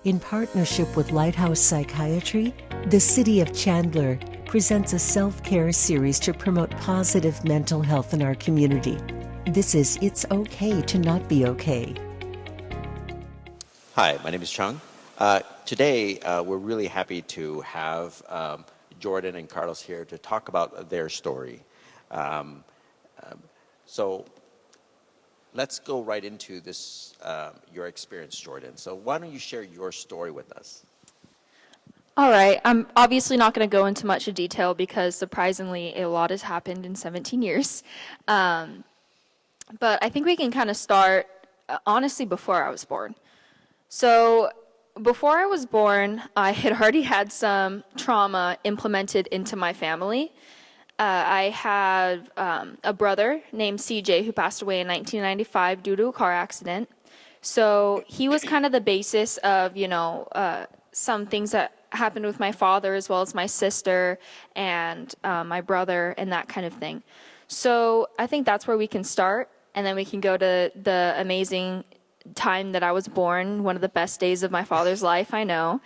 In partnership with Lighthouse Psychiatry, the City of Chandler presents a self-care series to promote positive mental health in our community. This is It's Okay to Not Be Okay. Hi, my name is Chung. Today, we're really happy to have Jordan and Carlos here to talk about their story. So let's go right into this, your experience, Jordan. So why don't you share your story with us? All right. I'm obviously not going to go into much detail because surprisingly, a lot has happened in 17 years. But I think we can kind of start, honestly, before I was born. So before I was born, I had already had some trauma implemented into my family. I had a brother named CJ who passed away in 1995 due to a car accident. So he was kind of the basis of, some things that happened with my father as well as my sister and my brother and that kind of thing. So I think that's where we can start, and then we can go to the amazing time that I was born, one of the best days of my father's life, I know.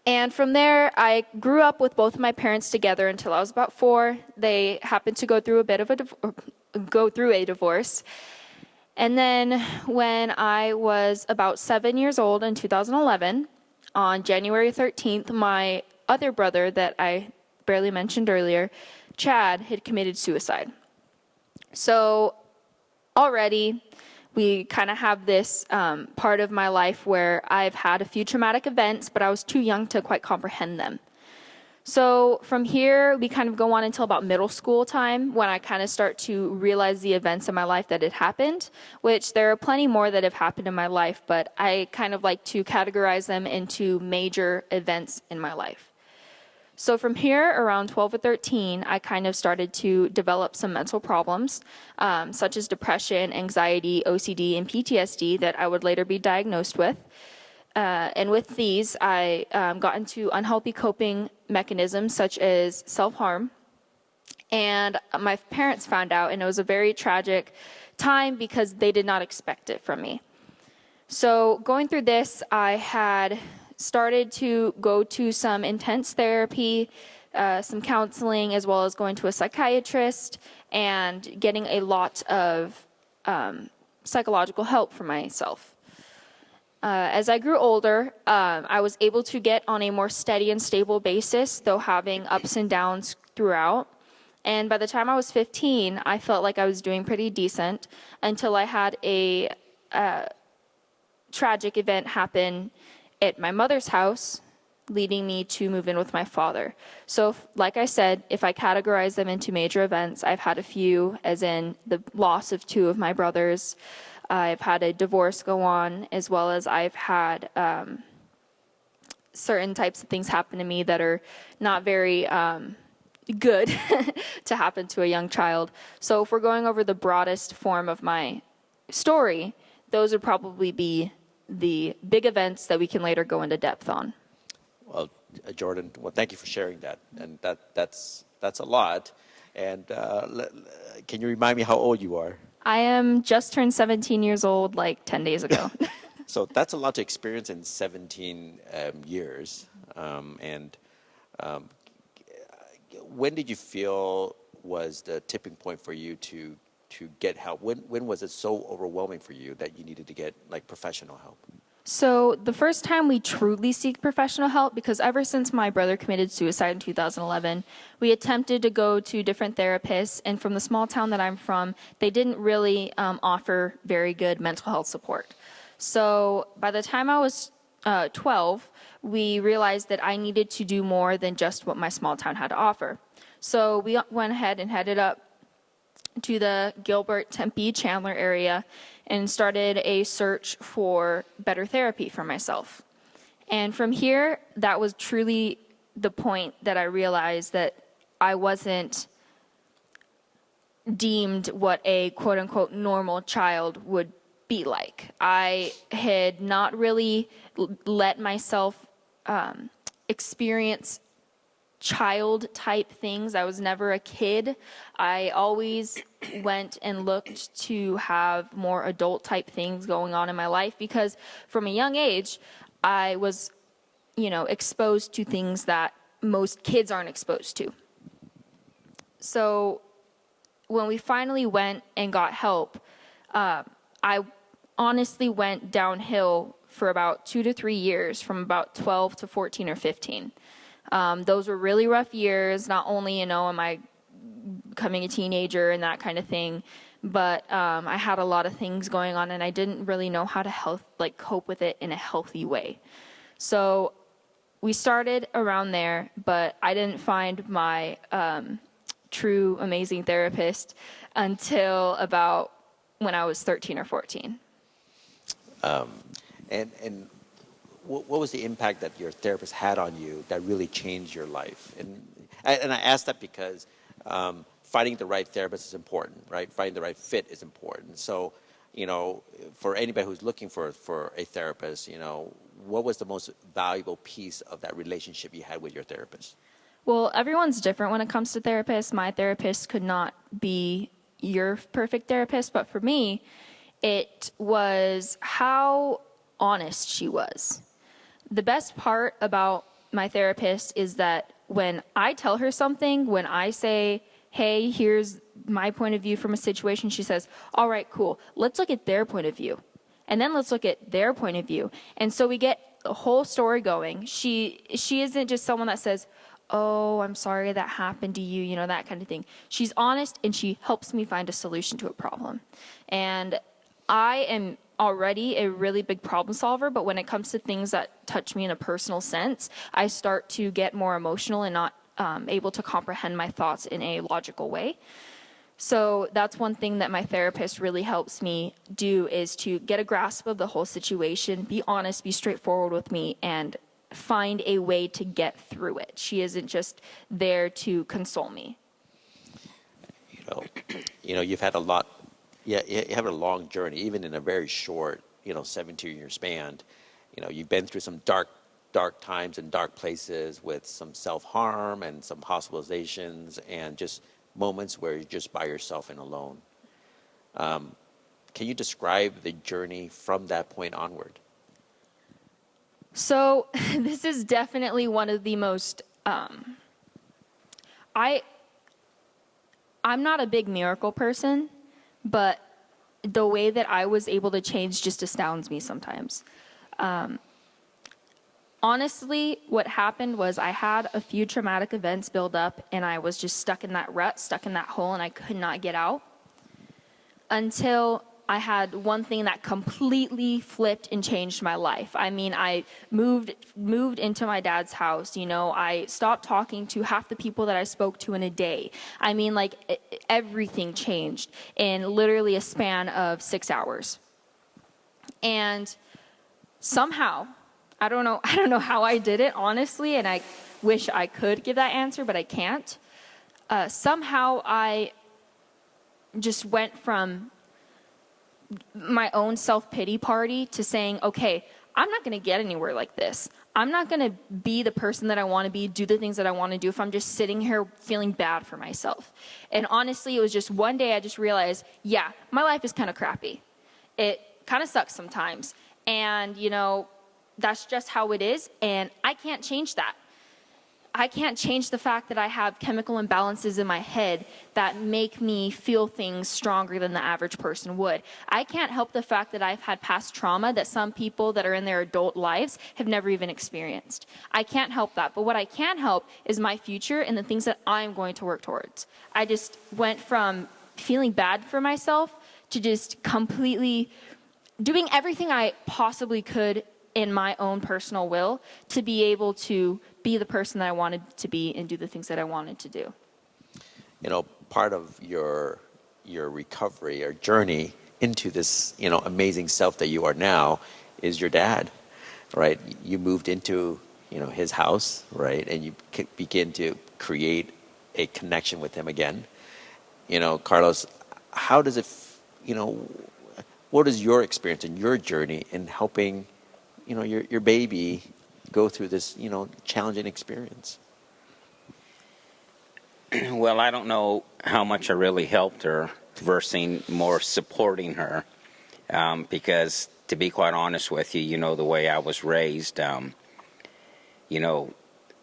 And from there, I grew up with both of my parents together until I was about 4. They happened to go through a divorce. And then when I was about 7 years old in 2011, on January 13th, my other brother that I barely mentioned earlier, Chad, had committed suicide. So already we kind of have this part of my life where I've had a few traumatic events, but I was too young to quite comprehend them. So from here, we kind of go on until about middle school time when I kind of start to realize the events in my life that had happened, which there are plenty more that have happened in my life, but I kind of like to categorize them into major events in my life. So from here, around 12 or 13, I kind of started to develop some mental problems, such as depression, anxiety, OCD, and PTSD that I would later be diagnosed with. And with these, I got into unhealthy coping mechanisms such as self-harm. And my parents found out, and it was a very tragic time because they did not expect it from me. So going through this, I had started to go to some intense therapy, some counseling, as well as going to a psychiatrist and getting a lot of psychological help for myself. As I grew older, I was able to get on a more steady and stable basis, though having ups and downs throughout. And by the time I was 15, I felt like I was doing pretty decent until I had a tragic event happen at my mother's house, leading me to move in with my father. So, like I said, if I categorize them into major events, I've had a few, as in the loss of 2 of my brothers. I've had a divorce go on, as well as I've had certain types of things happen to me that are not very good to happen to a young child. So if we're going over the broadest form of my story, those would probably be the big events that we can later go into depth on. Well, Jordan, thank you for sharing that, and that's a lot. And can you remind me how old you are? I am just turned 17 years old, like 10 days ago. So that's a lot to experience in 17 years. When did you feel was the tipping point for you to get help? When was it so overwhelming for you that you needed to get professional help? So the first time we truly seek professional help, because ever since my brother committed suicide in 2011, we attempted to go to different therapists, and from the small town that I'm from, they didn't really offer very good mental health support. So by the time I was 12, we realized that I needed to do more than just what my small town had to offer. So we went ahead and headed up to the Gilbert, Tempe, Chandler area and started a search for better therapy for myself. And from here, that was truly the point that I realized that I wasn't deemed what a quote-unquote normal child would be like. I had not really let myself experience child type things. I was never a kid. I always went and looked to have more adult type things going on in my life because from a young age, I was, exposed to things that most kids aren't exposed to. So when we finally went and got help, I honestly went downhill for about 2 to 3 years, from about 12 to 14 or 15. Those were really rough years. Not only, am I becoming a teenager and that kind of thing, but I had a lot of things going on, and I didn't really know how to cope with it in a healthy way. So we started around there, but I didn't find my true amazing therapist until about when I was 13 or 14. And what was the impact that your therapist had on you that really changed your life? And I ask that because finding the right therapist is important, right? Finding the right fit is important. So, for anybody who's looking for a therapist, what was the most valuable piece of that relationship you had with your therapist? Well, everyone's different when it comes to therapists. My therapist could not be your perfect therapist, but for me, it was how honest she was. The best part about my therapist is that when I tell her something, when I say, hey, here's my point of view from a situation, she says, all right, cool, let's look at their point of view. And then let's look at their point of view. And so we get a whole story going. She isn't just someone that says, oh, I'm sorry that happened to you, that kind of thing. She's honest, and she helps me find a solution to a problem. And I am already a really big problem solver, but when it comes to things that touch me in a personal sense, I start to get more emotional and not able to comprehend my thoughts in a logical way. So that's one thing that my therapist really helps me do, is to get a grasp of the whole situation, be honest, be straightforward with me, and find a way to get through it. She isn't just there to console me. You've had a lot. Yeah, you have a long journey, even in a very short, 17-year span. You've been through some dark times and dark places with some self-harm and some hospitalizations and just moments where you're just by yourself and alone. Can you describe the journey from that point onward? So this is definitely one of the most, I'm not a big miracle person, but the way that I was able to change just astounds me sometimes. Honestly, what happened was I had a few traumatic events build up, and I was just stuck in that rut, stuck in that hole, and I could not get out until I had one thing that completely flipped and changed my life. I mean, I moved into my dad's house. I stopped talking to half the people that I spoke to in a day. I mean, everything changed in literally a span of 6 hours. And somehow, I don't know how I did it, honestly, and I wish I could give that answer, but I can't. Somehow I just went from my own self-pity party to saying, okay, I'm not going to get anywhere like this. I'm not going to be the person that I want to be, do the things that I want to do if I'm just sitting here feeling bad for myself. And honestly, it was just one day I just realized, yeah, my life is kind of crappy. It kind of sucks sometimes. And, that's just how it is, and I can't change that. I can't change the fact that I have chemical imbalances in my head that make me feel things stronger than the average person would. I can't help the fact that I've had past trauma that some people that are in their adult lives have never even experienced. I can't help that, but what I can help is my future and the things that I'm going to work towards. I just went from feeling bad for myself to just completely doing everything I possibly could in my own personal will to be able to be the person that I wanted to be and do the things that I wanted to do. Part of your recovery or journey into this, amazing self that you are now is your dad, right? You moved into, his house, right? And you begin to create a connection with him again. Carlos, how does it, what is your experience and your journey in helping your baby go through this, challenging experience? Well, I don't know how much I really helped her versus more supporting her, because to be quite honest with you, the way I was raised, you know,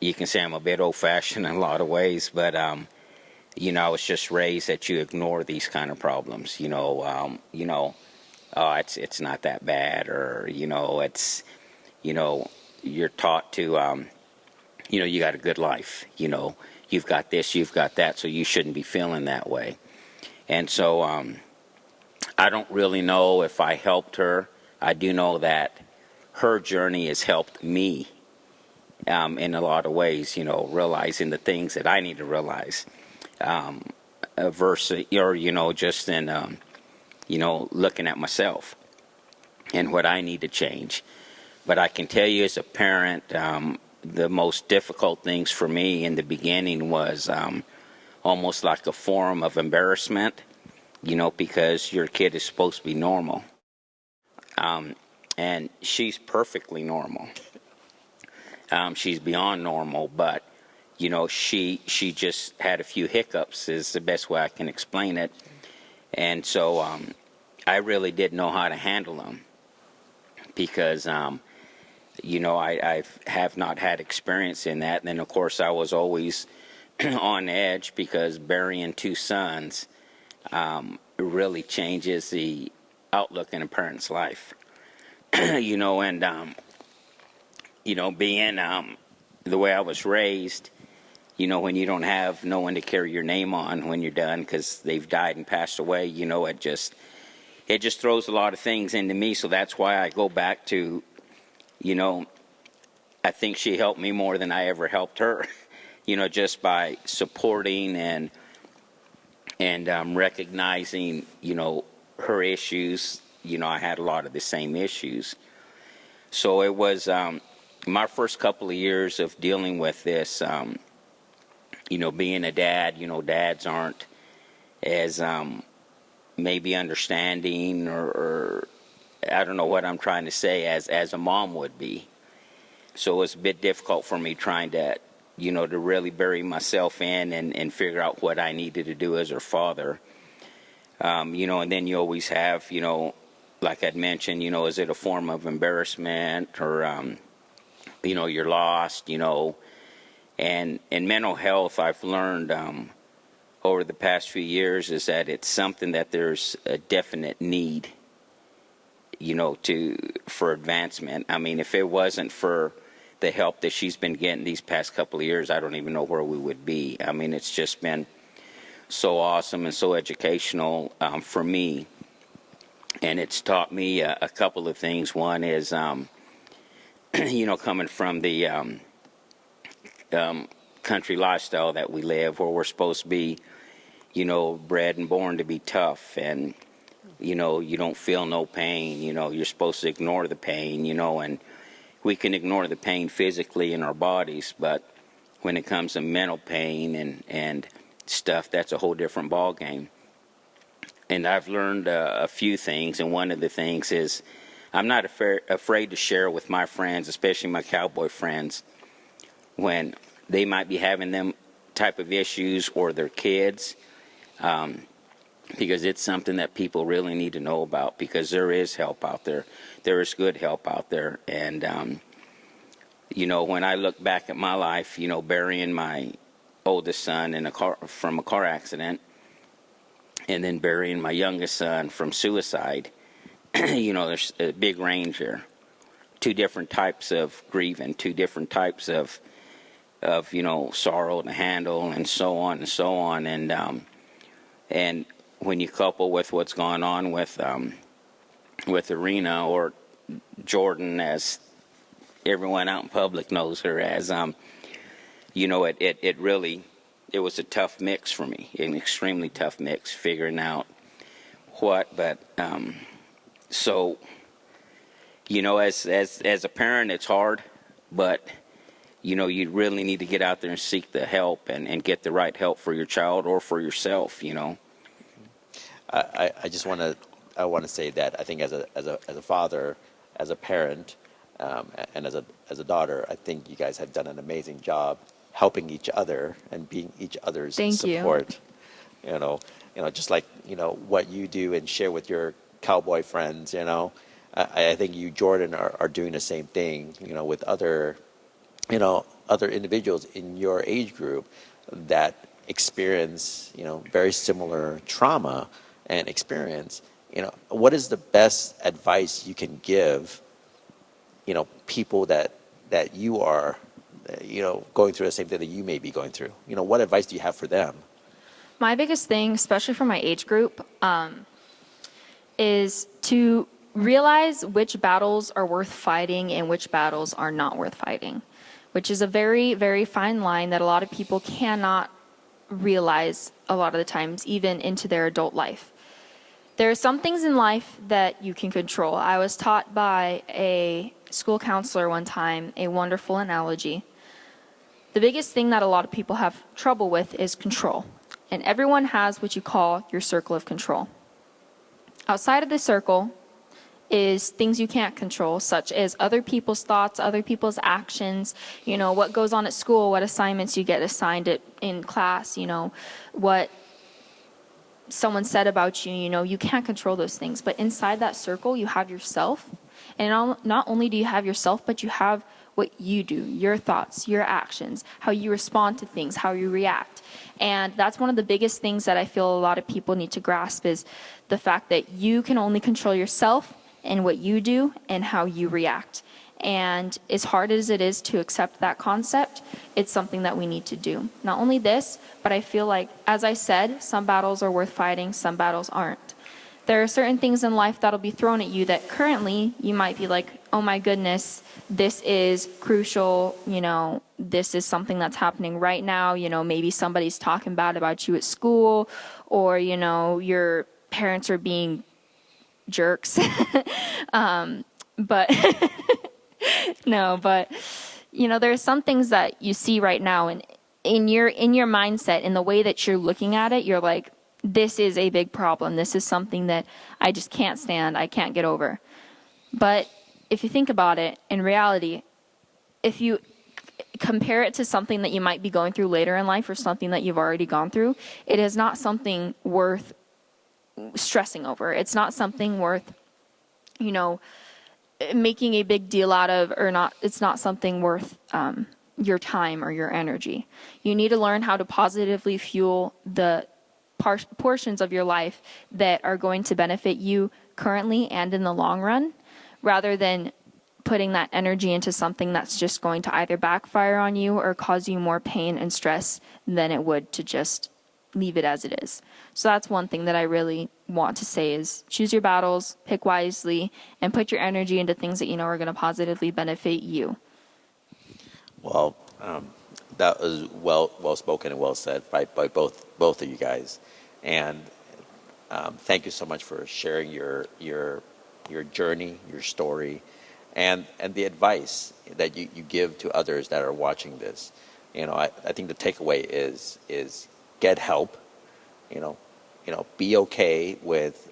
you can say I'm a bit old-fashioned in a lot of ways, but I was just raised that you ignore these kind of problems. Oh, it's not that bad, or it's you're taught to you got a good life. You've got this, you've got that, so you shouldn't be feeling that way. And so I don't really know if I helped her. I do know that her journey has helped me in a lot of ways, realizing the things that I need to realize, versus, or, just in, looking at myself and what I need to change. But I can tell you as a parent, the most difficult things for me in the beginning was almost like a form of embarrassment, because your kid is supposed to be normal. And she's perfectly normal. She's beyond normal, but she just had a few hiccups is the best way I can explain it. And so I really didn't know how to handle them because I have not had experience in that. And then of course I was always on edge because burying two sons really changes the outlook in a parent's life. Being the way I was raised, when you don't have no one to carry your name on when you're done because they've died and passed away, it just throws a lot of things into me. So that's why I go back to, I think she helped me more than I ever helped her, just by supporting and recognizing, her issues. I had a lot of the same issues. So it was my first couple of years of dealing with this, being a dad. Dads aren't as maybe understanding or I don't know what I'm trying to say as a mom would be. So it was a bit difficult for me trying to, to really bury myself in and figure out what I needed to do as her father. And then you always have, like I'd mentioned, is it a form of embarrassment or, you're lost, and in mental health, I've learned over the past few years is that it's something that there's a definite need, for advancement. I mean, if it wasn't for the help that she's been getting these past couple of years, I don't even know where we would be. I mean, it's just been so awesome and so educational for me. And it's taught me a couple of things. One is, coming from the country lifestyle that we live, where we're supposed to be, bred and born to be tough, and you don't feel no pain. You're supposed to ignore the pain. And we can ignore the pain physically in our bodies, but when it comes to mental pain and stuff, that's a whole different ball game. And I've learned a few things, and one of the things is I'm not afraid to share with my friends, especially my cowboy friends, when they might be having them type of issues or their kids, because it's something that people really need to know about, because there is help out there. There is good help out there. And, when I look back at my life, burying my oldest son from a car accident, and then burying my youngest son from suicide, there's a big range here. Two different types of grieving, two different types of sorrow to handle, and so on and so on. And when you couple with what's going on with Arena, or Jordan, as everyone out in public knows her as, it was a tough mix for me, an extremely tough mix, figuring out what. But so, as a parent, it's hard, but you really need to get out there and seek the help and get the right help for your child or for yourself. I just want to say that I think as a father, as a parent, and as a daughter, I think you guys have done an amazing job helping each other and being each other's Thank you. support. Just like what you do and share with your cowboy friends. I think you, Jordan, are doing the same thing. With other other individuals in your age group that experience very similar trauma and experience. What is the best advice you can give people that you are going through the same thing that you may be going through? What advice do you have for them? My biggest thing, especially for my age group, is to realize which battles are worth fighting and which battles are not worth fighting, which is a very, very fine line that a lot of people cannot realize a lot of the times, even into their adult life. There are some things in life that you can control. I was taught by a school counselor one time a wonderful analogy. The biggest thing that a lot of people have trouble with is control. And everyone has what you call your circle of control. Outside of the circle is things you can't control, such as other people's thoughts, other people's actions, what goes on at school, what assignments you get assigned in class, what someone said about you, you can't control those things. But inside that circle, you have yourself. And not only do you have yourself, but you have what you do, your thoughts, your actions, how you respond to things, how you react. And that's one of the biggest things that I feel a lot of people need to grasp is the fact that you can only control yourself and what you do and how you react. And as hard as it is to accept that concept, it's something that we need to do. Not only this, but I feel like, as I said, some battles are worth fighting, some battles aren't. There are certain things in life that'll be thrown at you that currently you might be like, oh my goodness, this is crucial, this is something that's happening right now, maybe somebody's talking bad about you at school, or, your parents are being jerks. But no, but there are some things that you see right now, and in your mindset, in the way that you're looking at it, you're like, this is a big problem. This is something that I just can't stand. I can't get over. But if you think about it, in reality, if you compare it to something that you might be going through later in life or something that you've already gone through, it is not something worth stressing over. It's not something worth, making a big deal out of, or not. It's not something worth your time or your energy. You need to learn how to positively fuel the portions of your life that are going to benefit you currently and in the long run, rather than putting that energy into something that's just going to either backfire on you or cause you more pain and stress than it would to just leave it as it is. So that's one thing that I really want to say is choose your battles, pick wisely, and put your energy into things that you know are going to positively benefit you. Well, that was well spoken and well said by both of you guys, and thank you so much for sharing your journey, your story, and the advice that you give to others that are watching this. I think the takeaway is get help. Be okay with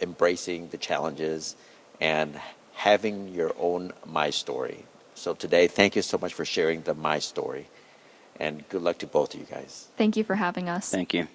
embracing the challenges and having your own my story. So today, thank you so much for sharing the my story, and good luck to both of you guys. Thank you for having us. Thank you.